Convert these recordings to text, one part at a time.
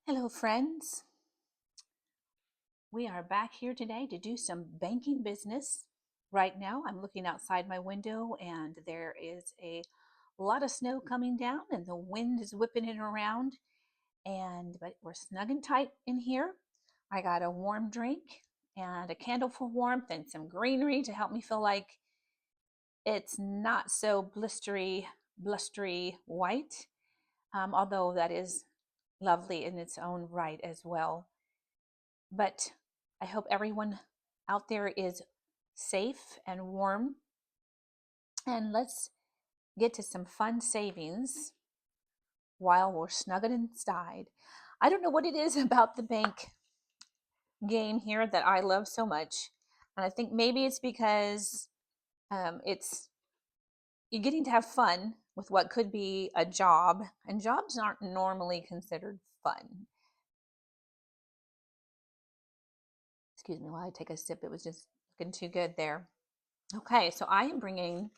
Hello, friends. We are back here today to do some banking business. Right now, I'm looking outside my window and there is a lot of snow coming down and the wind is whipping it around. But we're snug and tight in here. I got a warm drink and a candle for warmth and some greenery to help me feel like it's not so blustery white, although that is lovely in its own right as well. But I hope everyone out there is safe and warm. And let's get to some fun savings while we're snugged inside. I don't know what it is about the bank game here that I love so much. And I think maybe it's because it's you're getting to have fun with what could be a job, and jobs aren't normally considered fun. Excuse me while I take a sip. It was just looking too good there. Okay, so I am bringing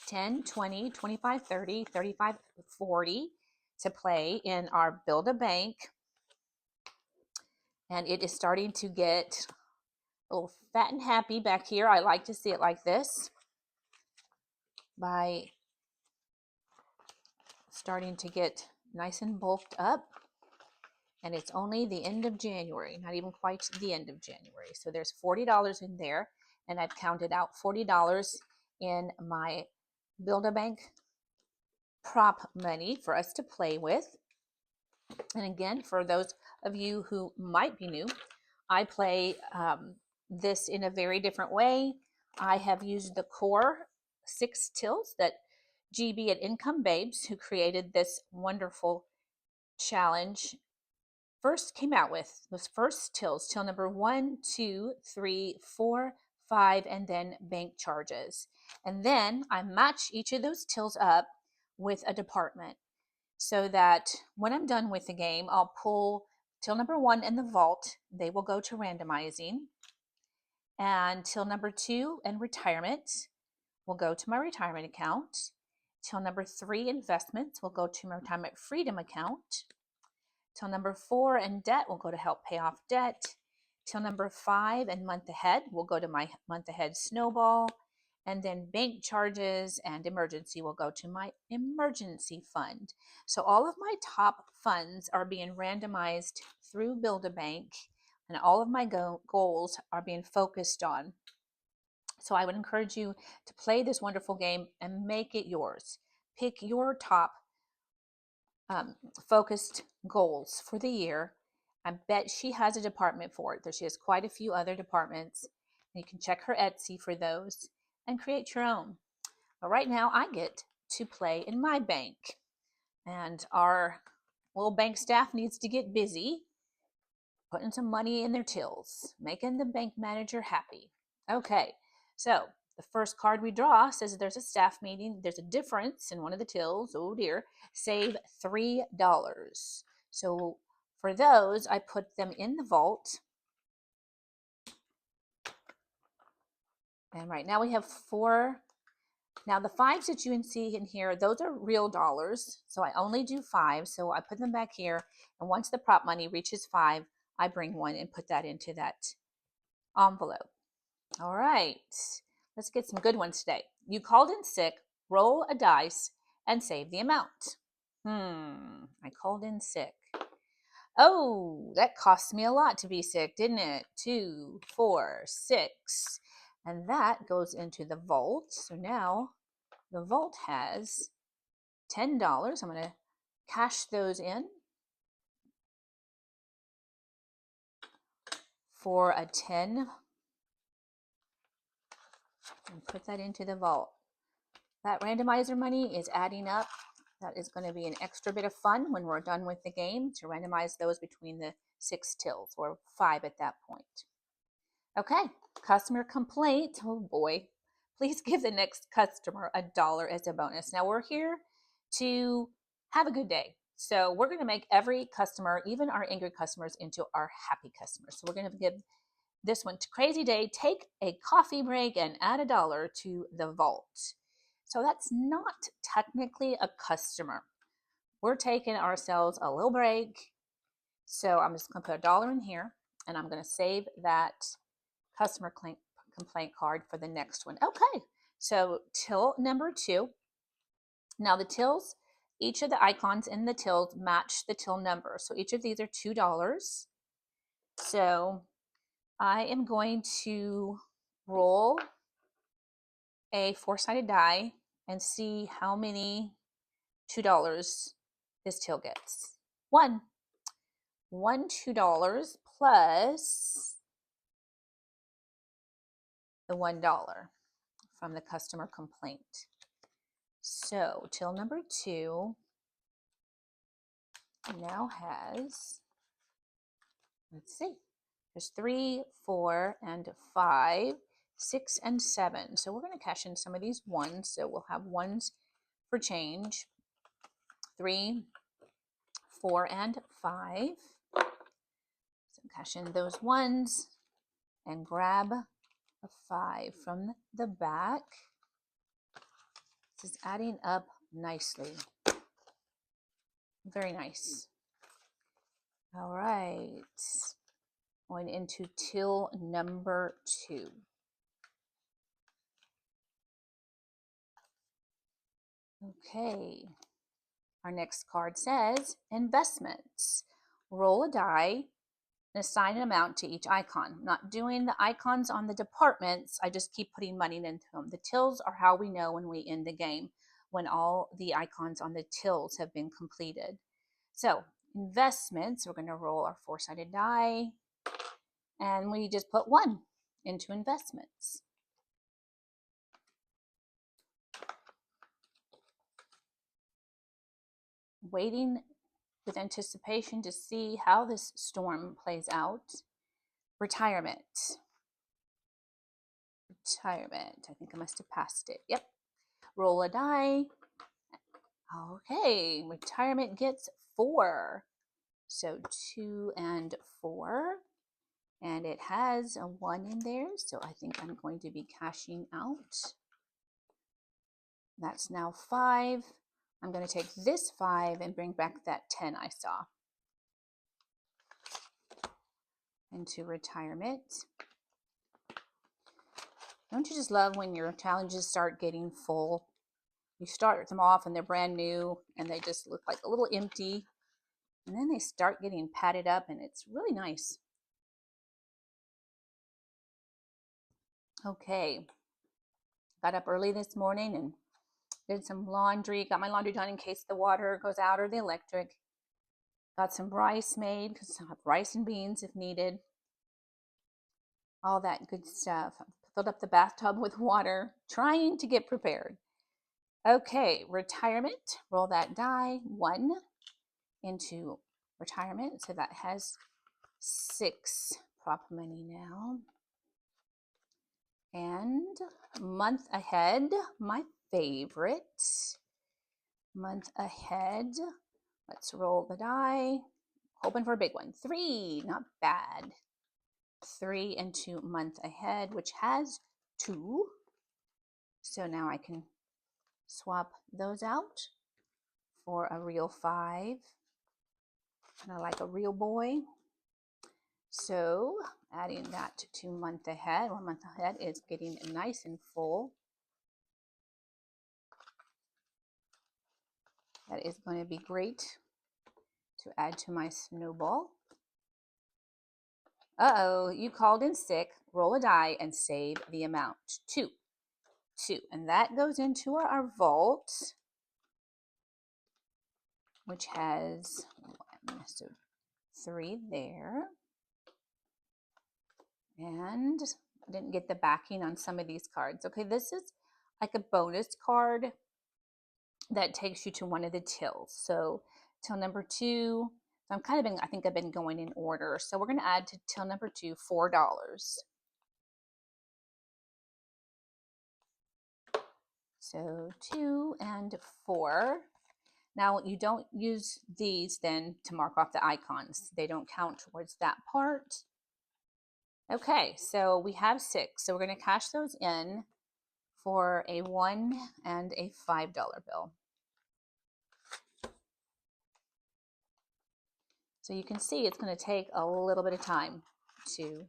10, 20, 25, 30, 35, 40 to play in our Build a Bank. And it is starting to get a little fat and happy back here. I like to see it like this by starting to get nice and bulked up. And it's only the end of January, not even quite the end of January. So there's $40 in there, and I've counted out $40 in my Build a Bank prop money for us to play with. And again, for those of you who might be new, I play this in a very different way. I have used the core 6 tills that GB at Income Babes, who created this wonderful challenge, first came out with. Those first tills, till number 1, 2, 3, 4, 5, and then bank charges. And then I match each of those tills up with a department, so that when I'm done with the game, I'll pull till number 1 in the vault. They will go to randomizing. And till number 2 and retirement will go to my retirement account. Till number 3 investments will go to my retirement freedom account. Till number 4 and debt will go to help pay off debt. Till number 5 and month ahead will go to my month ahead snowball. And then bank charges and emergency will go to my emergency fund. So all of my top funds are being randomized through Build-A-Bank, and all of my goals are being focused on. So I would encourage you to play this wonderful game and make it yours. Pick your top focused goals for the year. I bet she has a department for it. She has quite a few other departments. You can check her Etsy for those and create your own. But right now I get to play in my bank, and our little bank staff needs to get busy putting some money in their tills, making the bank manager happy. Okay, so the first card we draw says there's a staff meeting. There's a difference in one of the tills. Oh dear. Save $3. So for those, I put them in the vault. And right now we have 4. Now the 5s that you can see in here, those are real dollars. So I only do 5. So I put them back here. And once the prop money reaches 5, I bring 1 and put that into that envelope. All right, let's get some good ones today. You called in sick, roll a dice, and save the amount. I called in sick. Oh, that cost me a lot to be sick, didn't it? 2, 4, 6. And that goes into the vault. So now the vault has $10. I'm going to cash those in for a 10 and put that into the vault. That randomizer money is adding up. That is going to be an extra bit of fun when we're done with the game to randomize those between the 6 tills, or 5 at that point. Okay, customer complaint. Oh boy. Please give the next customer $1 as a bonus. Now we're here to have a good day. So we're going to make every customer, even our angry customers, into our happy customers. So we're going to give this one to Crazy Day. Take a coffee break and add $1 to the vault. So that's not technically a customer. We're taking ourselves a little break So I'm just going to put $1 in here, and I'm going to save that customer complaint card for the next one. Okay, so till number 2. Now the tills, each of the icons in the tills match the till number. So each of these are $2. So I am going to roll a 4-sided die and see how many $2 this till gets. One $2 plus the $1 from the customer complaint. So till number 2 now has, let's see, there's 3, 4, and 5, 6, and 7. So we're going to cash in some of these ones. So we'll have ones for change. 3, 4, and 5. So cash in those ones and grab a 5 from the back. This is adding up nicely. Very nice. All right. Going into till number 2. Okay. Our next card says investments. Roll a die and assign an amount to each icon. I'm not doing the icons on the departments. I just keep putting money into them. The tills are how we know when we end the game, when all the icons on the tills have been completed. So investments, we're going to roll our 4-sided die, and we just put 1 into investments. Waiting with anticipation to see how this storm plays out. Retirement. I think I must have passed it. Yep. Roll a die. Okay, retirement gets 4. So 2 and 4. And it has a 1 in there, so I think I'm going to be cashing out. That's now 5. I'm going to take this 5 and bring back that 10 I saw into retirement. Don't you just love when your challenges start getting full? You start them off and they're brand new and they just look like a little empty. And then they start getting padded up and it's really nice. Okay. Got up early this morning and did some laundry. Got my laundry done in case the water goes out or the electric. Got some rice made because I have rice and beans if needed. All that good stuff. Filled up the bathtub with water, trying to get prepared. Okay, retirement. Roll that die. 1 into retirement. So that has 6 prop money now. And month ahead, my favorite. Month ahead. Let's roll the die. Hoping for a big one. 3, not bad. 3 into month ahead, which has 2. So now I can swap those out for a real 5. Kind of like a real boy. So adding that to month ahead. 1 month ahead is getting nice and full. That is going to be great to add to my snowball. Uh-oh, you called in sick. Roll a die and save the amount. 2. And that goes into our vault, which has 1, so 3 there. And I didn't get the backing on some of these cards. Okay, this is like a bonus card that takes you to one of the tills. So till number 2, so I think I've been going in order. So we're going to add to till number 2, $4. So 2 and 4. Now you don't use these then to mark off the icons. They don't count towards that part. Okay, so we have 6. So we're going to cash those in for a $1 and a $5 bill. So you can see it's going to take a little bit of time to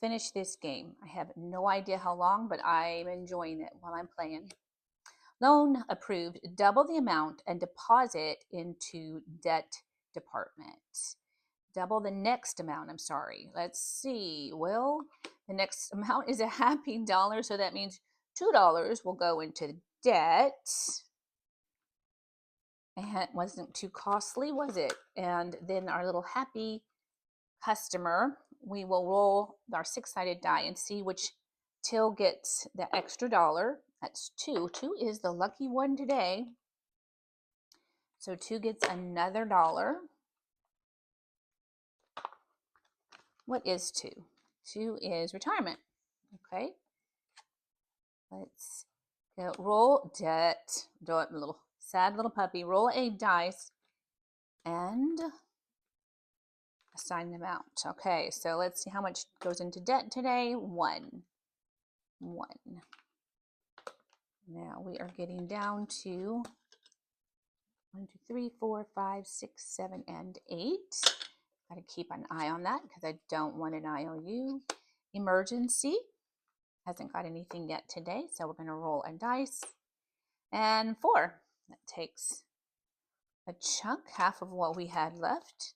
finish this game. I have no idea how long, but I'm enjoying it while I'm playing. Loan approved. Double the amount and deposit into debt department. Double the next amount. I'm sorry. Let's see. Well, the next amount is a happy dollar, so that means $2 will go into debt. And it wasn't too costly, was it? And then our little happy customer, we will roll our six-sided die and see which till gets the extra dollar. That's 2. 2 is the lucky one today. So 2 gets another dollar. What is 2? 2 is retirement. Okay. Let's go roll debt. Little sad little puppy. Roll a dice and assign an amount. Okay, so let's see how much goes into debt today. 1. 1. Now we are getting down to 1, 2, 3, 4, 5, 6, 7, and 8. Got to keep an eye on that because I don't want an IOU. Emergency. Hasn't got anything yet today, so we're going to roll a dice. And 4. That takes a chunk, half of what we had left.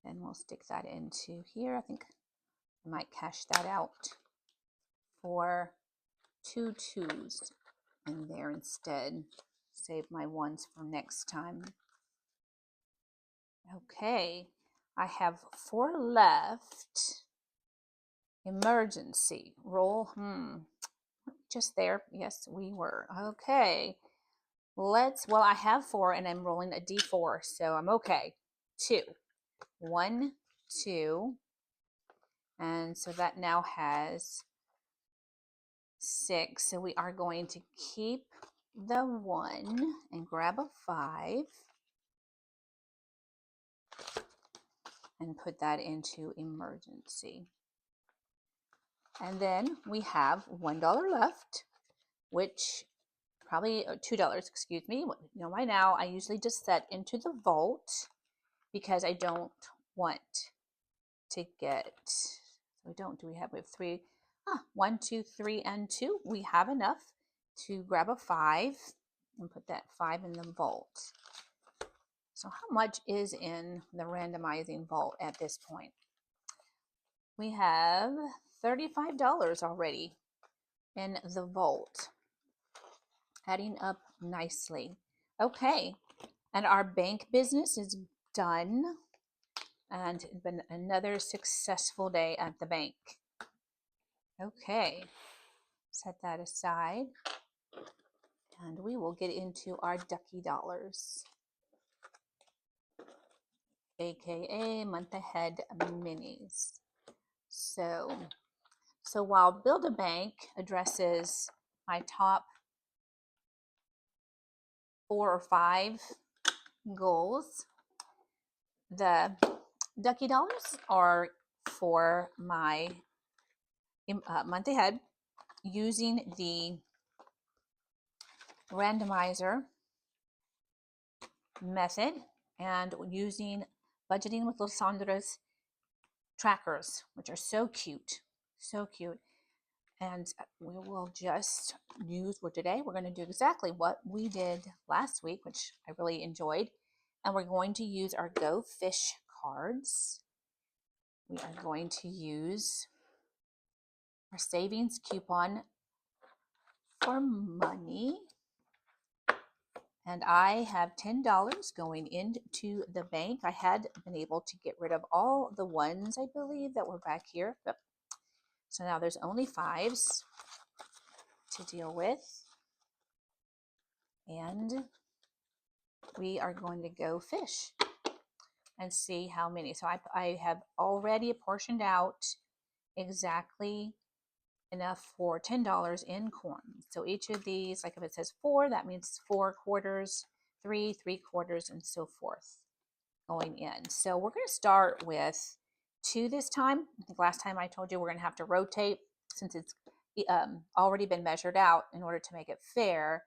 Then we'll stick that into here. I think I might cash that out for 2 2s in there instead. Save my 1s for next time. Okay, I have 4 left. Emergency. Roll. Just there. Yes, we were. Okay. Well, I have 4 and I'm rolling a d4, so I'm okay. 2. 1, 2. And so that now has 6. So we are going to keep the 1 and grab a 5 and put that into emergency. And then we have $1 left, which probably $2, excuse me. You know, by now I usually just set into the vault because I don't want to get, we have 3, 1, 2, 3, and 2. We have enough to grab a 5 and put that 5 in the vault. So how much is in the randomizing vault at this point? We have $35 already in the vault, adding up nicely. Okay, and our bank business is done, and it's been another successful day at the bank. Okay, set that aside, and we will get into our Duckie Dollars, aka month ahead minis. So while Build a Bank addresses my top 4 or 5 goals, the Duckie Dollars are for my month ahead using the randomizer method and using Budgeting with Lysandra's trackers, which are so cute, so cute. And we will just use for today. We're going to do exactly what we did last week, which I really enjoyed. And we're going to use our Go Fish cards. We are going to use our savings coupon for money. And I have $10 going into the bank. I had been able to get rid of all the 1s, I believe, that were back here. Yep. So now there's only 5s to deal with. And we are going to go fish and see how many. So I have already portioned out exactly enough for $10 in corn. So each of these, like if it says 4, that means 4 quarters, 3, 3/4, and so forth going in. So we're going to start with 2 this time. I think last time I told you we're going to have to rotate since it's already been measured out. In order to make it fair,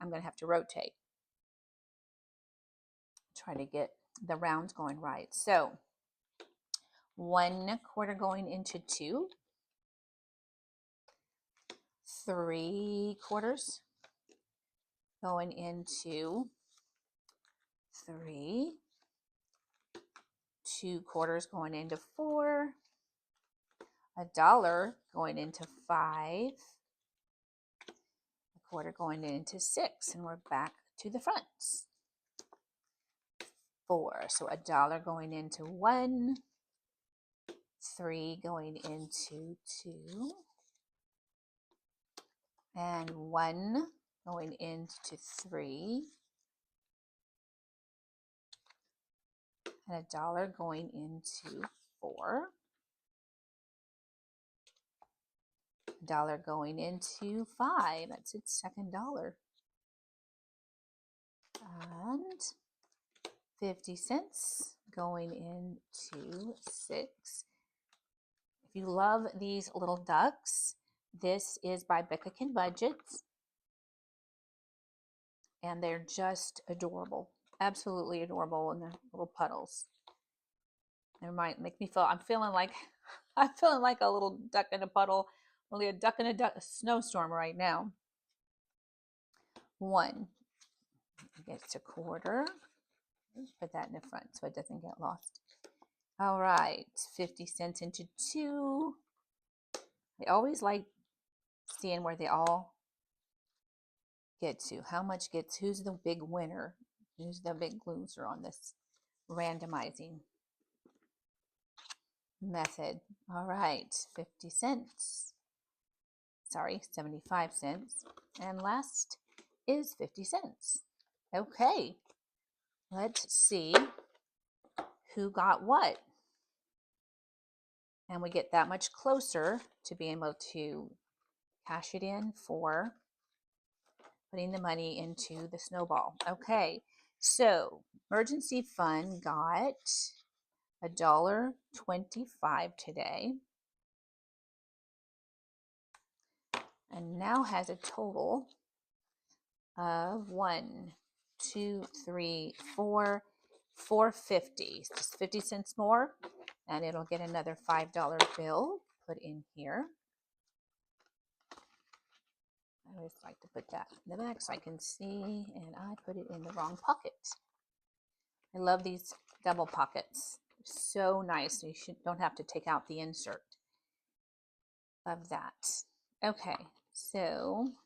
I'm going to have to rotate. try to get the rounds going right. So 1/4 going into 2, 3/4 going into 3, 2/4 going into 4, $1 going into 5, 1/4 going into 6, and we're back to the fronts. 4, so $1 going into 1, 3 going into 2, and 1 going into 3, and $1 going into 4, $1 going into 5, that's its second dollar, and 50 cents going into 6. If you love these little ducks, this is by Beccakin Budgets, and they're just adorable, absolutely adorable in their little puddles. They might make me feel, I'm feeling like a little duck in a puddle, only a duck in a snowstorm right now. 1 gets a 1/4. Put that in the front so it doesn't get lost. All right, 50 cents into 2. I always like seeing where they all get to. How much gets, who's the big winner? Who's the big loser on this randomizing method? All right, 50 cents. Sorry, 75 cents. And last is 50 cents. Okay, let's see who got what. And we get that much closer to being able to cash it in for putting the money into the snowball. Okay, so emergency fund got $1.25 today, and now has a total of 1, 2, 3, 4, $4.50. Just 50 cents more, and it'll get another $5 bill put in here. I always like to put that in the back so I can see, and I put it in the wrong pocket. I love these double pockets. So nice. You don't have to take out the insert of that. Okay, so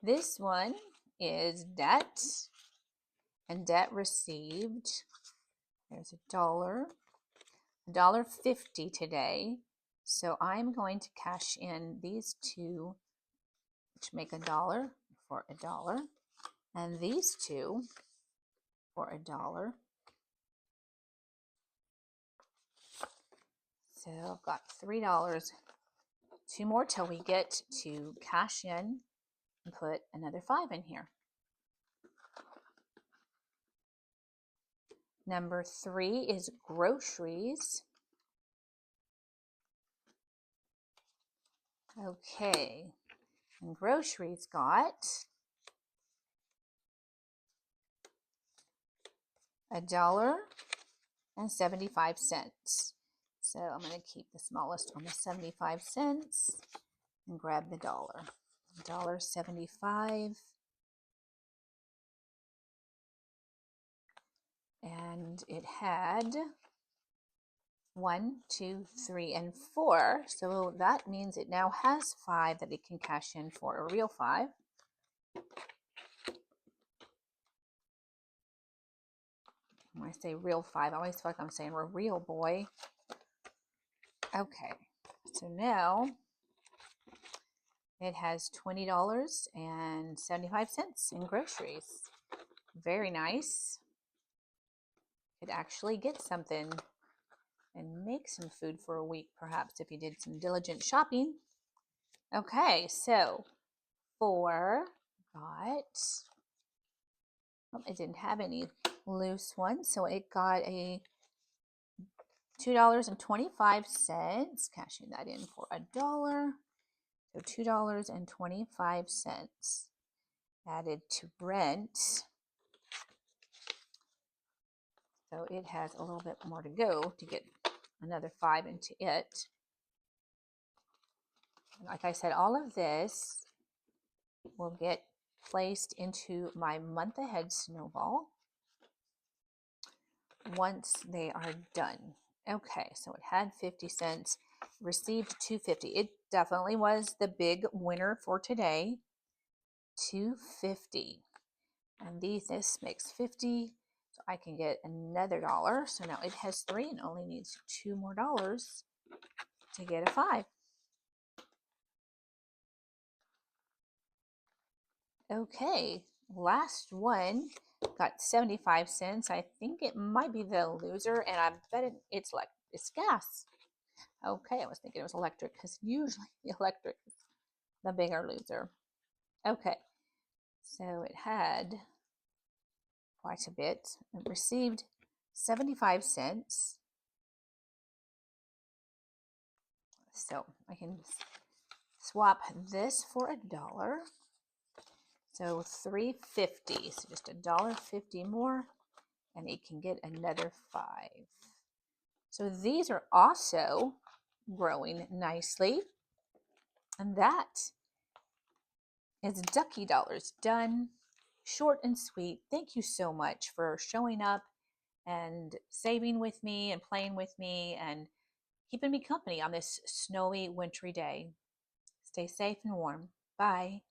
this one is debt, and debt received. There's $1.50 today. So I'm going to cash in these two, which make $1 for $1, and these two for $1. So I've got $3. 2 more till we get to cash in and put another 5 in here. Number 3 is groceries. Okay, and groceries got $1.75. So I'm going to keep the smallest on the 75 cents and grab the dollar. $1.75. And it had 1, 2, 3, and 4. So that means it now has 5 that it can cash in for, a real 5. When I say real 5, I always feel like I'm saying we're real, boy. Okay, so now it has $20.75 in groceries. Very nice. Could actually get something and make some food for a week, perhaps, if you did some diligent shopping. Okay, so 4 got, oh, it didn't have any loose ones, so it got a $2.25, cashing that in for $1. So $2.25 added to rent. So it has a little bit more to go to get another 5 into it. And like I said, all of this will get placed into my month ahead snowball once they are done. Okay, so it had 50 cents, received 250. It definitely was the big winner for today. 250. And this makes 50. So I can get another dollar. So now it has 3 and only needs 2 more dollars to get a 5. Okay, last one got 75 cents. I think it might be the loser, and I bet it's like it's gas. Okay, I was thinking it was electric because usually the electric is the bigger loser. Okay, so it had quite a bit. It received 75 cents. So I can swap this for $1. So $3.50. So just $1.50 more, and it can get another 5. So these are also growing nicely. And that is Duckie Dollars done. Short and sweet. Thank you so much for showing up and saving with me and playing with me and keeping me company on this snowy, wintry day. Stay safe and warm. Bye.